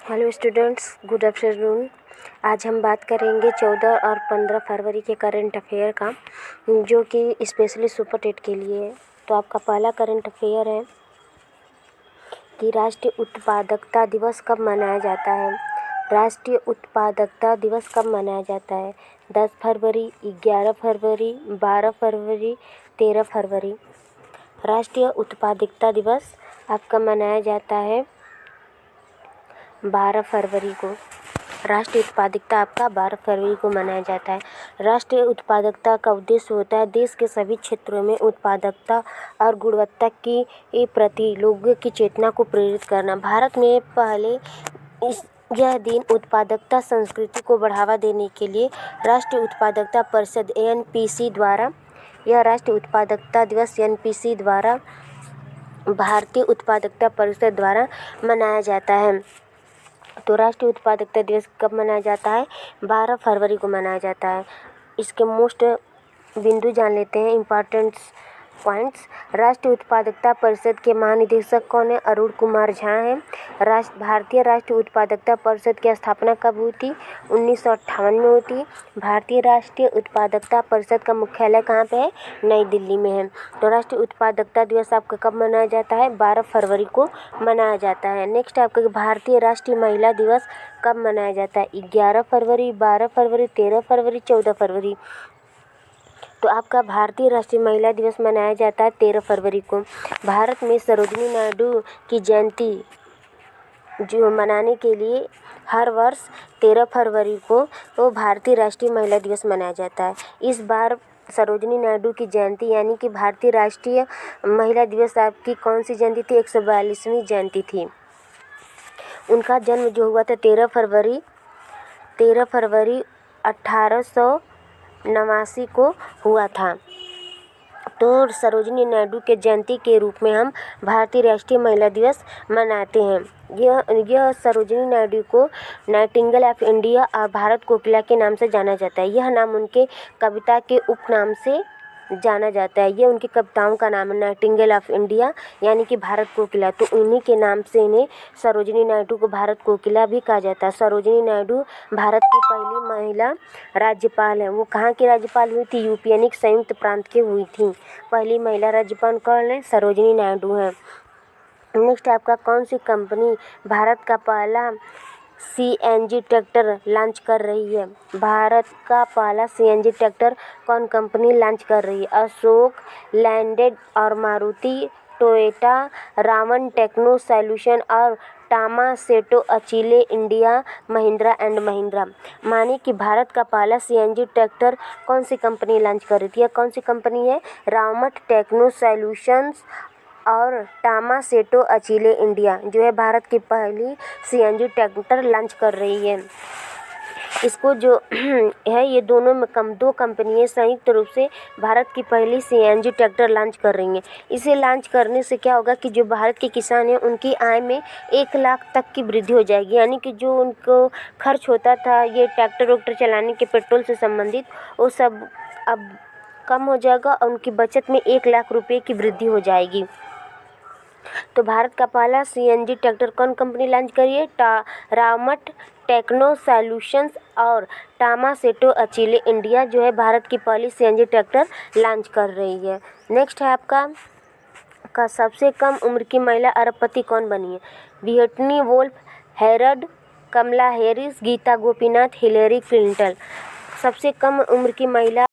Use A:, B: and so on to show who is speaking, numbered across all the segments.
A: Hello students, good afternoon. आज हम बात करेंगे 14 और 15 फरवरी के करंट अफेयर का, जो कि स्पेशली सुपर टेट के लिए है। तो आपका पहला करंट अफेयर है कि राष्ट्रीय उत्पादकता दिवस कब मनाया जाता है। राष्ट्रीय उत्पादकता दिवस कब मनाया जाता है? 10 फरवरी, 11 फरवरी, 12 फरवरी, 13 फरवरी। राष्ट्रीय उत्पादकता दिवस आपका मनाया जाता है 12 फरवरी को। राष्ट्रीय उत्पादकता आपका 12 फरवरी को मनाया जाता है। राष्ट्रीय उत्पादकता का उद्देश्य होता है देश के सभी क्षेत्रों में उत्पादकता और गुणवत्ता की प्रति लोगों की चेतना को प्रेरित करना। भारत में पहले यह दिन उत्पादकता संस्कृति को बढ़ावा देने के लिए राष्ट्रीय उत्पादकता परिषद एनपीसी द्वारा, यह राष्ट्रीय उत्पादकता दिवस एनपीसी द्वारा, भारतीय उत्पादकता परिषद द्वारा मनाया जाता है। तो राष्ट्रीय उत्पादकता दिवस कब मनाया जाता है? 12 फरवरी को मनाया जाता है। इसके मोस्ट बिंदु जान लेते हैं, इम्पॉर्टेंट पॉइंट्स। राष्ट्रीय उत्पादकता परिषद के महानिदेशक कौन है? अरुण कुमार झा हैं। भारतीय राष्ट्रीय उत्पादकता परिषद की स्थापना कब हुई थी? 1958 में हुई थी। भारतीय राष्ट्रीय उत्पादकता परिषद का मुख्यालय कहाँ पे है? नई दिल्ली में है। तो राष्ट्रीय उत्पादकता दिवस आपका कब मनाया जाता है? 12 फरवरी को मनाया जाता है। नेक्स्ट आपका भारतीय राष्ट्रीय महिला दिवस कब मनाया जाता है? 11 फरवरी, 12 फरवरी, 13 फरवरी, 14 फरवरी। तो आपका भारतीय राष्ट्रीय महिला दिवस मनाया जाता है 13 फरवरी को। भारत में सरोजिनी नायडू की जयंती जो मनाने के लिए हर वर्ष 13 फरवरी को तो भारतीय राष्ट्रीय महिला दिवस मनाया जाता है। इस बार सरोजिनी नायडू की जयंती यानी कि भारतीय राष्ट्रीय महिला दिवस आपकी कौन सी जयंती थी? 142वीं जयंती थी। उनका जन्म जो हुआ था 13 फरवरी 1889 को हुआ था। तो सरोजिनी नायडू के जयंती के रूप में हम भारतीय राष्ट्रीय महिला दिवस मनाते हैं। यह सरोजिनी नायडू को नाइटिंगेल ऑफ इंडिया और भारत कोकिला के नाम से जाना जाता है। यह नाम उनके कविता के उपनाम से जाना जाता है। ये उनकी कविताओं का नाम है, नाइटिंगेल ऑफ इंडिया यानी कि भारत कोकिला। तो उन्हीं के नाम से इन्हें सरोजिनी नायडू को भारत कोकिला भी कहा जाता है। सरोजिनी नायडू भारत की पहली महिला राज्यपाल है। वो कहाँ की राज्यपाल हुई थी? यूपी यानी कि संयुक्त प्रांत की हुई थी। पहली महिला राज्यपाल कौन है? सरोजिनी नायडू है। नेक्स्ट आपका कौन सी कंपनी भारत का पहला सीएनजी ट्रैक्टर लॉन्च कर रही है? भारत का पहला सीएनजी ट्रैक्टर कौन कंपनी लॉन्च कर रही है? अशोक लैंडेड और Maruti, Toyota, Ravan techno solution और Tomasetto Achille India, Mahindra and Mahindra. माने कि भारत का पहला सीएनजी ट्रैक्टर कौन सी कंपनी लॉन्च कर रही थी? कौन सी कंपनी है? रावण टेक्नो सॉल्यूशंस और टामासेटो अचीले इंडिया जो है भारत की पहली सीएनजी ट्रैक्टर लॉन्च कर रही है। इसको जो है ये दोनों में दो कंपनियां संयुक्त रूप से भारत की पहली सीएनजी ट्रैक्टर लॉन्च कर रही हैं। इसे लॉन्च करने से क्या होगा कि जो भारत के किसान हैं उनकी आय में 1 लाख तक की वृद्धि हो जाएगी। यानी कि जो उनको खर्च होता था ये ट्रैक्टर वैक्टर चलाने के पेट्रोल से संबंधित, वो सब अब कम हो जाएगा और उनकी बचत में 1 लाख रुपये की वृद्धि हो जाएगी। तो भारत का पहला सीएनजी ट्रैक्टर कौन कंपनी लॉन्च करी है? रावमट टेक्नो सॉल्यूशंस और टामासेटो अचीले इंडिया जो है भारत की पहली सीएनजी ट्रैक्टर लॉन्च कर रही है। नेक्स्ट है आपका सबसे कम उम्र की महिला अरबपति कौन बनी है? Whitney Wolfe, Herald, Kamala Harris, Gita Gopinath, Hillary Clinton. सबसे कम उम्र की महिला,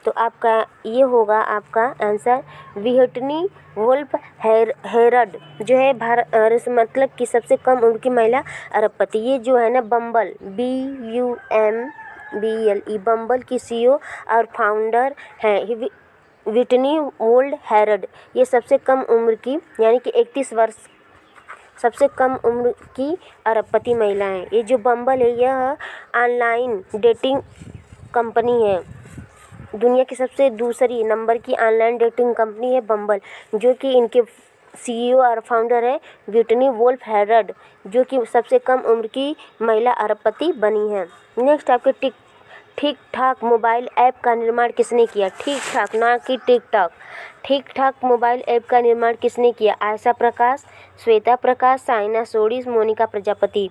A: तो आपका ये होगा आपका आंसर व्हिटनी वुल्फ हेरल्ड जो है भारत मतलब कि सबसे कम उम्र की महिला अरबपति। ये जो है ना बम्बल BUMBLE बम्बल की CEO और फाउंडर हैं व्हिटनी वुल्फ हेरल्ड। ये सबसे कम उम्र की यानी कि 31 वर्ष सबसे कम उम्र की अरबपति महिला है। ये जो बम्बल है यह ऑनलाइन डेटिंग कंपनी है। दुनिया की सबसे दूसरी नंबर की ऑनलाइन डेटिंग कंपनी है बम्बल, जो कि इनके CEO और फाउंडर है व्हिटनी वुल्फ हेरल्ड जो कि सबसे कम उम्र की महिला अरबपति बनी है। नेक्स्ट आपके ठीक ठाक मोबाइल ऐप का निर्माण किसने किया? ठीक ठाक, ना कि टिकटॉक। ठीक ठाक मोबाइल ऐप का निर्माण किसने किया? आशा प्रकाश, श्वेता प्रकाश, साइना सोडी, मोनिका प्रजापति।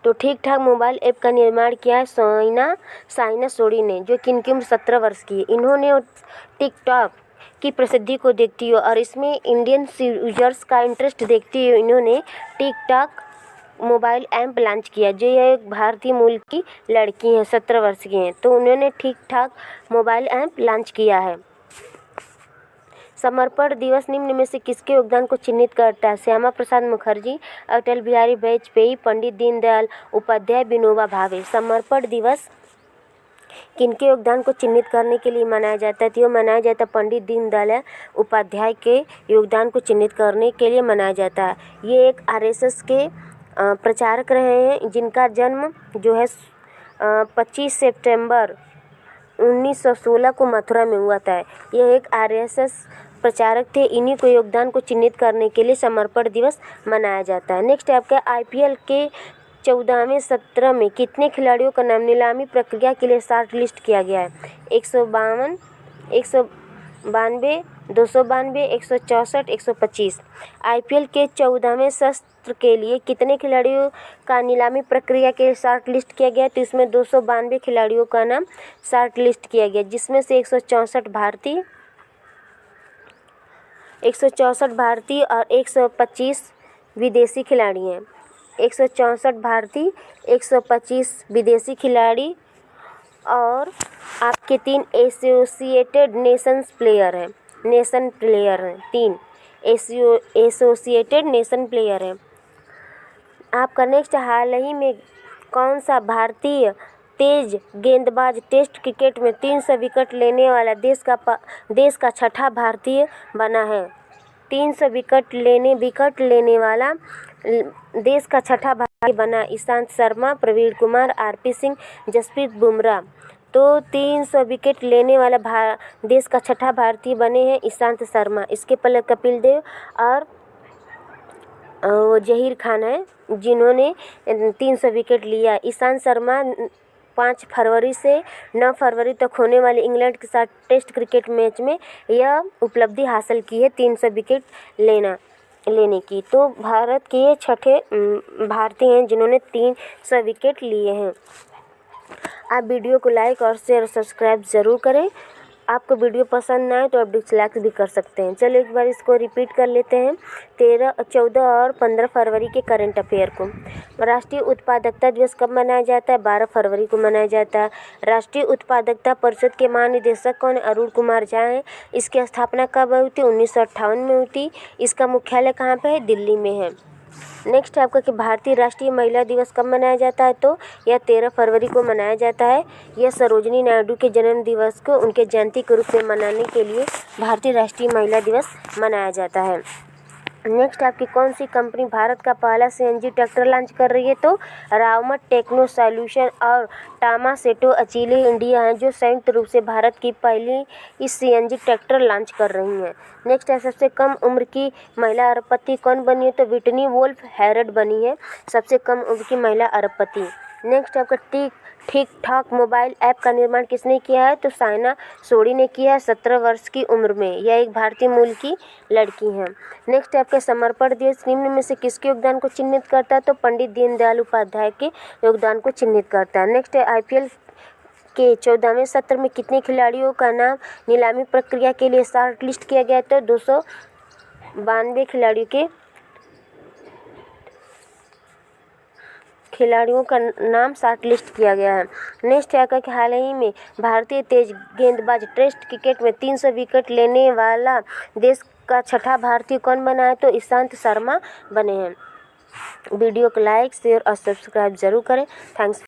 A: तो ठीक ठाक मोबाइल ऐप का निर्माण किया है साइना सोडी ने, जो कि इनकी उम्र 17 वर्ष की है। इन्होंने टिकटॉक की प्रसिद्धि को देखती हुए और इसमें इंडियन यूजर्स का इंटरेस्ट देखते हुए इन्होंने टिकटॉक मोबाइल ऐप लॉन्च किया। जो यह एक भारतीय मूल की लड़की हैं, 17 वर्ष की हैं, तो उन्होंने ठीक ठाक मोबाइल ऐप लॉन्च किया है। समर्पण दिवस निम्न में से किसके योगदान को चिन्हित करता है? श्यामा प्रसाद मुखर्जी, अटल बिहारी वाजपेयी, पंडित दीनदयाल उपाध्याय, विनोबा भावे। समर्पण दिवस किनके योगदान को चिन्हित करने के लिए मनाया जाता है? तो मनाया जाता है पंडित दीनदयाल उपाध्याय के योगदान को चिन्हित करने के लिए मनाया जाता है। ये एक आरएसएस के प्रचारक रहे हैं, जिनका जन्म जो है 25 सितंबर 1916 को मथुरा में हुआ था। यह एक आरएसएस प्रचारक थे। इन्हीं को योगदान को चिन्हित करने के लिए समर्पण दिवस मनाया जाता है। नेक्स्ट है आपका आईपीएल के 14वें सत्र में कितने खिलाड़ियों का नाम नीलामी प्रक्रिया के लिए शॉर्ट लिस्ट किया गया है? 152, 192, 292, 164, 125। आईपीएल के 14वें सत्र के लिए कितने खिलाड़ियों का नीलामी प्रक्रिया के लिए शॉर्ट लिस्ट किया गया? तो इसमें 292 खिलाड़ियों का नाम शॉर्ट लिस्ट किया गया, जिसमें से 164 भारतीय और 125 विदेशी खिलाड़ी हैं। 164 भारतीय, 125 विदेशी खिलाड़ी और आपके 3 एसोसिएटेड नेशंस प्लेयर हैं। 3 एसोसिएटेड नेशन प्लेयर हैं। आपका नेक्स्ट, हाल ही में कौन सा भारतीय तेज गेंदबाज टेस्ट क्रिकेट में 300 विकेट लेने वाला देश का छठा भारतीय बना है? 300 विकेट लेने वाला देश का छठा भारतीय बना ईशांत शर्मा, प्रवीण कुमार, आरपी सिंह, जसप्रीत बुमराह। तो 300 विकेट लेने वाला देश का छठा भारतीय बने हैं ईशांत शर्मा। इसके पहले कपिल देव और जहीर खान है जिन्होंने 300 विकेट लिया। ईशांत शर्मा 5 फरवरी से 9 फरवरी तक होने वाले इंग्लैंड के साथ टेस्ट क्रिकेट मैच में यह उपलब्धि हासिल की है, 300 विकेट लेने की। तो भारत के ये छठे भारतीय हैं जिन्होंने 300 विकेट लिए हैं। आप वीडियो को लाइक और शेयर और सब्सक्राइब ज़रूर करें। आपको वीडियो पसंद ना आए तो आप डिसलाइक भी कर सकते हैं। चलिए एक बार इसको रिपीट कर लेते हैं। 13, 14 और 15 फरवरी के करंट अफेयर को। राष्ट्रीय उत्पादकता दिवस कब मनाया जाता है? 12 फरवरी को मनाया जाता है। राष्ट्रीय उत्पादकता परिषद के महानिदेशक कौन? अरुण कुमार झा हैं। इसकी स्थापना कब हुई थी? 1958 में हुई थी। इसका मुख्यालय कहाँ पे है? दिल्ली में है। नेक्स्ट है आपका कि भारतीय राष्ट्रीय महिला दिवस कब मनाया जाता है? तो यह 13 फरवरी को मनाया जाता है। यह सरोजिनी नायडू के जन्म दिवस को उनके जयंती के रूप में मनाने के लिए भारतीय राष्ट्रीय महिला दिवस मनाया जाता है। नेक्स्ट आपकी कौन सी कंपनी भारत का पहला सीएनजी ट्रैक्टर लॉन्च कर रही है? तो रावमट टेक्नो सॉल्यूशन और टामासेटो अचीले इंडिया हैं जो संयुक्त रूप से भारत की पहली इस सीएनजी ट्रैक्टर लॉन्च कर रही हैं। नेक्स्ट है सबसे कम उम्र की महिला अरबपति कौन बनी है? तो विटनी वोल्फ हैरड बनी है सबसे कम उम्र की महिला अरबपति। नेक्स्ट आपका ठीक ठाक मोबाइल ऐप का निर्माण किसने किया है? तो साइना सोडी ने किया है 17 वर्ष की उम्र में। यह एक भारतीय मूल की लड़की हैं। नेक्स्ट आपका समर्पण दिवस निम्न में से किसके योगदान को चिन्हित करता है? तो पंडित दीनदयाल उपाध्याय के योगदान को चिन्हित करता है। नेक्स्ट है आईपीएल के 14वें सत्र में कितने खिलाड़ियों का नाम नीलामी प्रक्रिया के लिए शॉर्ट लिस्ट किया गया? तो 292 खिलाड़ियों का नाम शॉर्ट लिस्ट किया गया है। नेक्स्ट है कि हाल ही में भारतीय तेज गेंदबाज टेस्ट क्रिकेट में 300 विकेट लेने वाला देश का छठा भारतीय कौन बना है? तो ईशांत शर्मा बने हैं। वीडियो को लाइक शेयर और सब्सक्राइब जरूर करें। थैंक्स।